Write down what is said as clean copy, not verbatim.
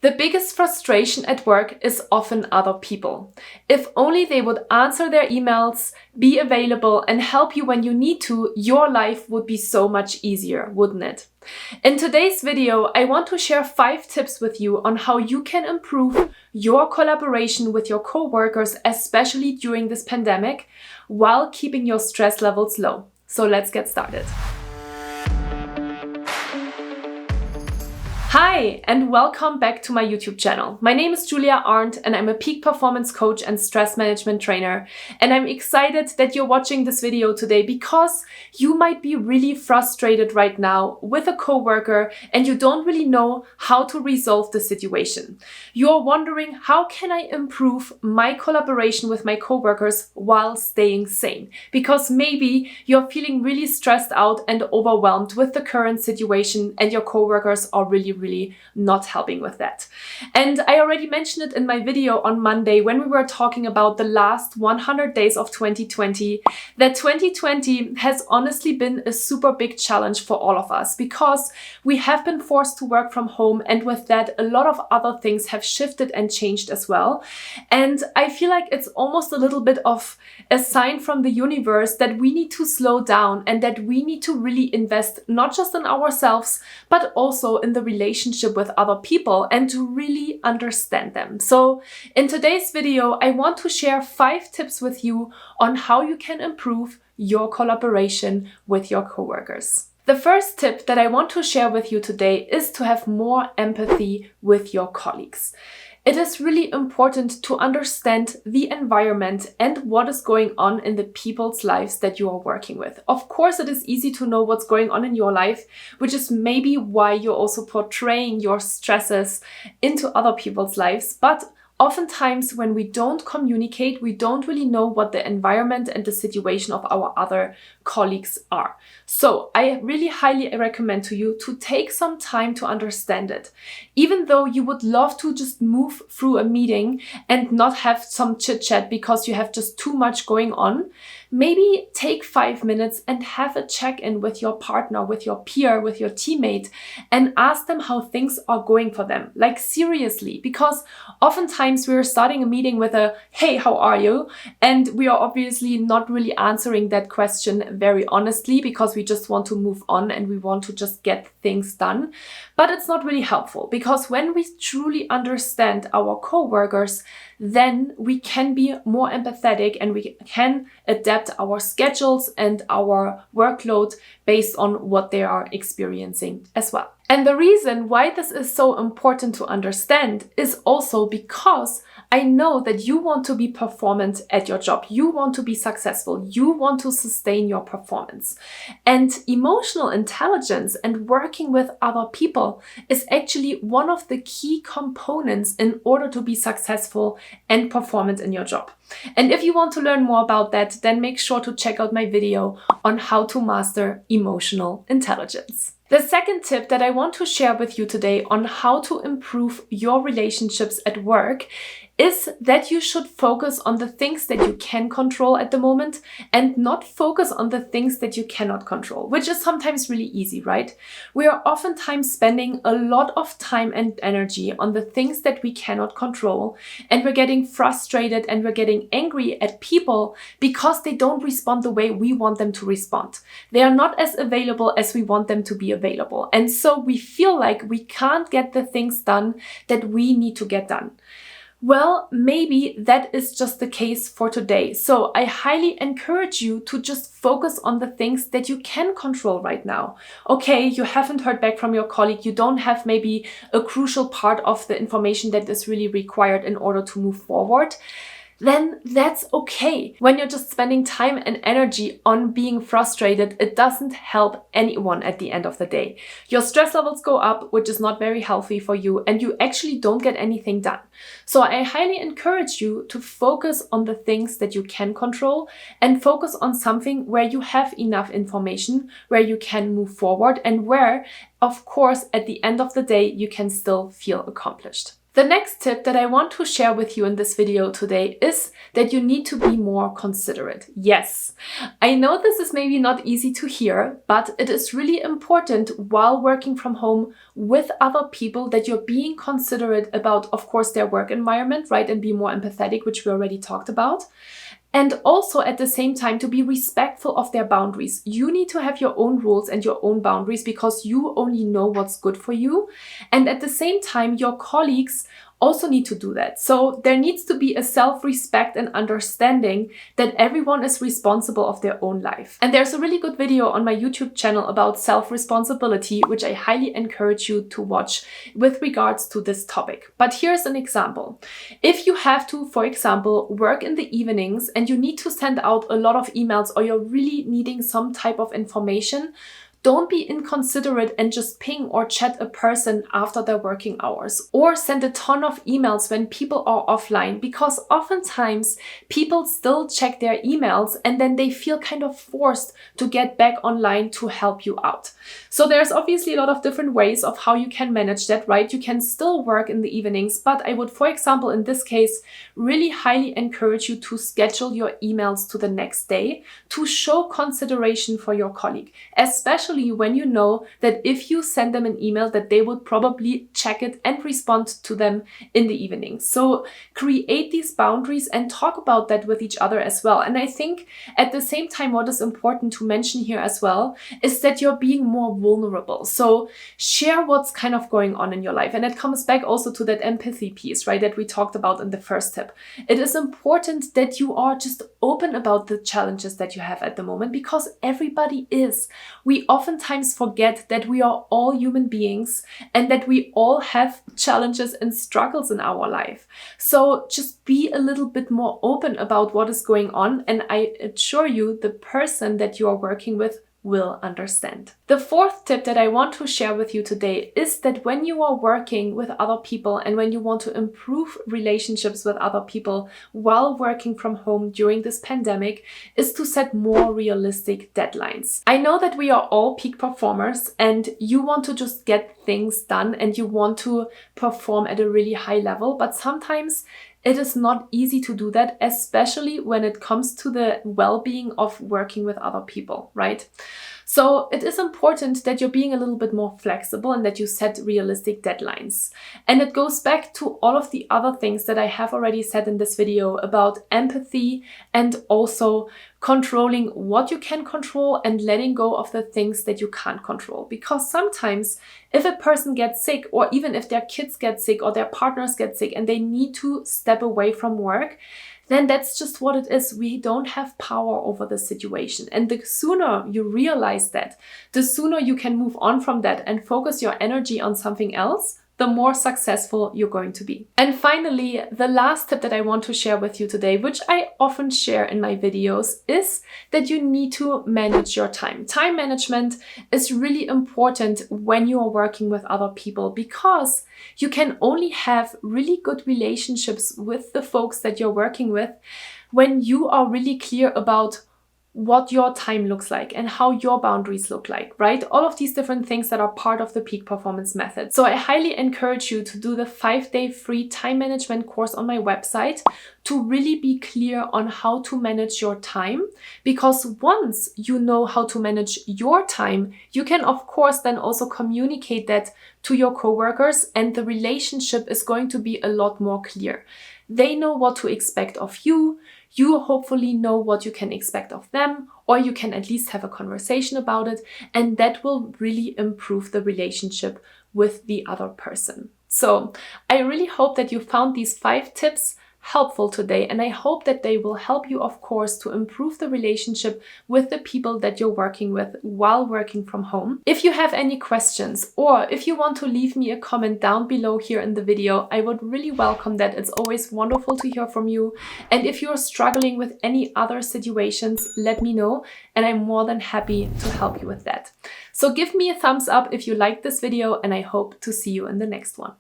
The biggest frustration at work is often other people. If only they would answer their emails, be available, and help you when you need to, your life would be so much easier, wouldn't it? In today's video, I want to share 5 tips with you on how you can improve your collaboration with your coworkers, especially during this pandemic, while keeping your stress levels low. So let's get started. Hi, and welcome back to my YouTube channel. My name is Julia Arndt, and I'm a peak performance coach and stress management trainer. And I'm excited that you're watching this video today because you might be really frustrated right now with a coworker and you don't really know how to resolve the situation. You're wondering, how can I improve my collaboration with my coworkers while staying sane? Because maybe you're feeling really stressed out and overwhelmed with the current situation and your coworkers are really not helping with that. And I already mentioned it in my video on Monday when we were talking about the last 100 days of 2020, that 2020 has honestly been a super big challenge for all of us because we have been forced to work from home, and with that a lot of other things have shifted and changed as well. And I feel like it's almost a little bit of a sign from the universe that we need to slow down and that we need to really invest not just in ourselves but also in the relationship with other people and to really understand them. So in today's video, I want to share 5 tips with you on how you can improve your collaboration with your coworkers. The first tip that I want to share with you today is to have more empathy with your colleagues. It is really important to understand the environment and what is going on in the people's lives that you are working with. Of course, it is easy to know what's going on in your life, which is maybe why you're also portraying your stresses into other people's lives. But oftentimes when we don't communicate, we don't really know what the environment and the situation of our other colleagues are. So I really highly recommend to you to take some time to understand it. Even though you would love to just move through a meeting and not have some chit chat because you have just too much going on, maybe take 5 minutes and have a check-in with your partner, with your peer, with your teammate, and ask them how things are going for them. Like seriously, because oftentimes we're starting a meeting with a, hey, how are you? And we are obviously not really answering that question very honestly because we just want to move on and we want to just get things done. But it's not really helpful because when we truly understand our coworkers, then we can be more empathetic and we can adapt our schedules and our workload based on what they are experiencing as well. And the reason why this is so important to understand is also because I know that you want to be performant at your job. You want to be successful. You want to sustain your performance. And emotional intelligence and working with other people is actually one of the key components in order to be successful and performant in your job. And if you want to learn more about that, then make sure to check out my video on how to master emotional intelligence. The second tip that I want to share with you today on how to improve your relationships at work is that you should focus on the things that you can control at the moment and not focus on the things that you cannot control, which is sometimes really easy, right? We are oftentimes spending a lot of time and energy on the things that we cannot control, and we're getting frustrated and we're getting angry at people because they don't respond the way we want them to respond. They are not as available as we want them to be available. And so we feel like we can't get the things done that we need to get done. Well, maybe that is just the case for today. So I highly encourage you to just focus on the things that you can control right now. Okay, you haven't heard back from your colleague. You don't have maybe a crucial part of the information that is really required in order to move forward. Then that's okay. When you're just spending time and energy on being frustrated, it doesn't help anyone at the end of the day. Your stress levels go up, which is not very healthy for you, and you actually don't get anything done. So I highly encourage you to focus on the things that you can control and focus on something where you have enough information, where you can move forward, and where, of course, at the end of the day, you can still feel accomplished. The next tip that I want to share with you in this video today is that you need to be more considerate. Yes, I know this is maybe not easy to hear, but it is really important while working from home with other people that you're being considerate about, of course, their work environment, right? And be more empathetic, which we already talked about. And also at the same time to be respectful of their boundaries. You need to have your own rules and your own boundaries because you only know what's good for you. And at the same time, your colleagues also need to do that. So there needs to be a self-respect and understanding that everyone is responsible of their own life. And there's a really good video on my YouTube channel about self-responsibility, which I highly encourage you to watch with regards to this topic. But here's an example. If you have to, for example, work in the evenings and you need to send out a lot of emails or you're really needing some type of information, don't be inconsiderate and just ping or chat a person after their working hours or send a ton of emails when people are offline, because oftentimes people still check their emails and then they feel kind of forced to get back online to help you out. So there's obviously a lot of different ways of how you can manage that, right? You can still work in the evenings, but I would, for example, in this case, really highly encourage you to schedule your emails to the next day to show consideration for your colleague, especially when you know that if you send them an email that they would probably check it and respond to them in the evening. So create these boundaries and talk about that with each other as well. And I think at the same time, what is important to mention here as well is that you're being more vulnerable. So share what's kind of going on in your life. And it comes back also to that empathy piece, right, that we talked about in the first tip. It is important that you are just open about the challenges that you have at the moment, because everybody is. We oftentimes forget that we are all human beings and that we all have challenges and struggles in our life. So just be a little bit more open about what is going on, and I assure you the person that you are working with will understand. The fourth tip that I want to share with you today is that when you are working with other people and when you want to improve relationships with other people while working from home during this pandemic, is to set more realistic deadlines. I know that we are all peak performers and you want to just get things done and you want to perform at a really high level, but sometimes it is not easy to do that, especially when it comes to the well-being of working with other people, right? So it is important that you're being a little bit more flexible and that you set realistic deadlines. And it goes back to all of the other things that I have already said in this video about empathy and also controlling what you can control and letting go of the things that you can't control. Because sometimes if a person gets sick, or even if their kids get sick or their partners get sick and they need to step away from work, then that's just what it is. We don't have power over the situation. And the sooner you realize that, the sooner you can move on from that and focus your energy on something else, the more successful you're going to be. And finally, the last tip that I want to share with you today, which I often share in my videos, is that you need to manage your time. Time management is really important when you are working with other people, because you can only have really good relationships with the folks that you're working with when you are really clear about what your time looks like and how your boundaries look like, right? All of these different things that are part of the peak performance method. So I highly encourage you to do the 5-day free time management course on my website to really be clear on how to manage your time, because once you know how to manage your time, you can of course then also communicate that to your coworkers, and the relationship is going to be a lot more clear. They know what to expect of you. You hopefully know what you can expect of them, or you can at least have a conversation about it, and that will really improve the relationship with the other person. So I really hope that you found these 5 tips helpful today, and I hope that they will help you, of course, to improve the relationship with the people that you're working with while working from home. If you have any questions, or if you want to leave me a comment down below here in the video, I would really welcome that. It's always wonderful to hear from you. And if you're struggling with any other situations, let me know, and I'm more than happy to help you with that. So give me a thumbs up if you liked this video, and I hope to see you in the next one.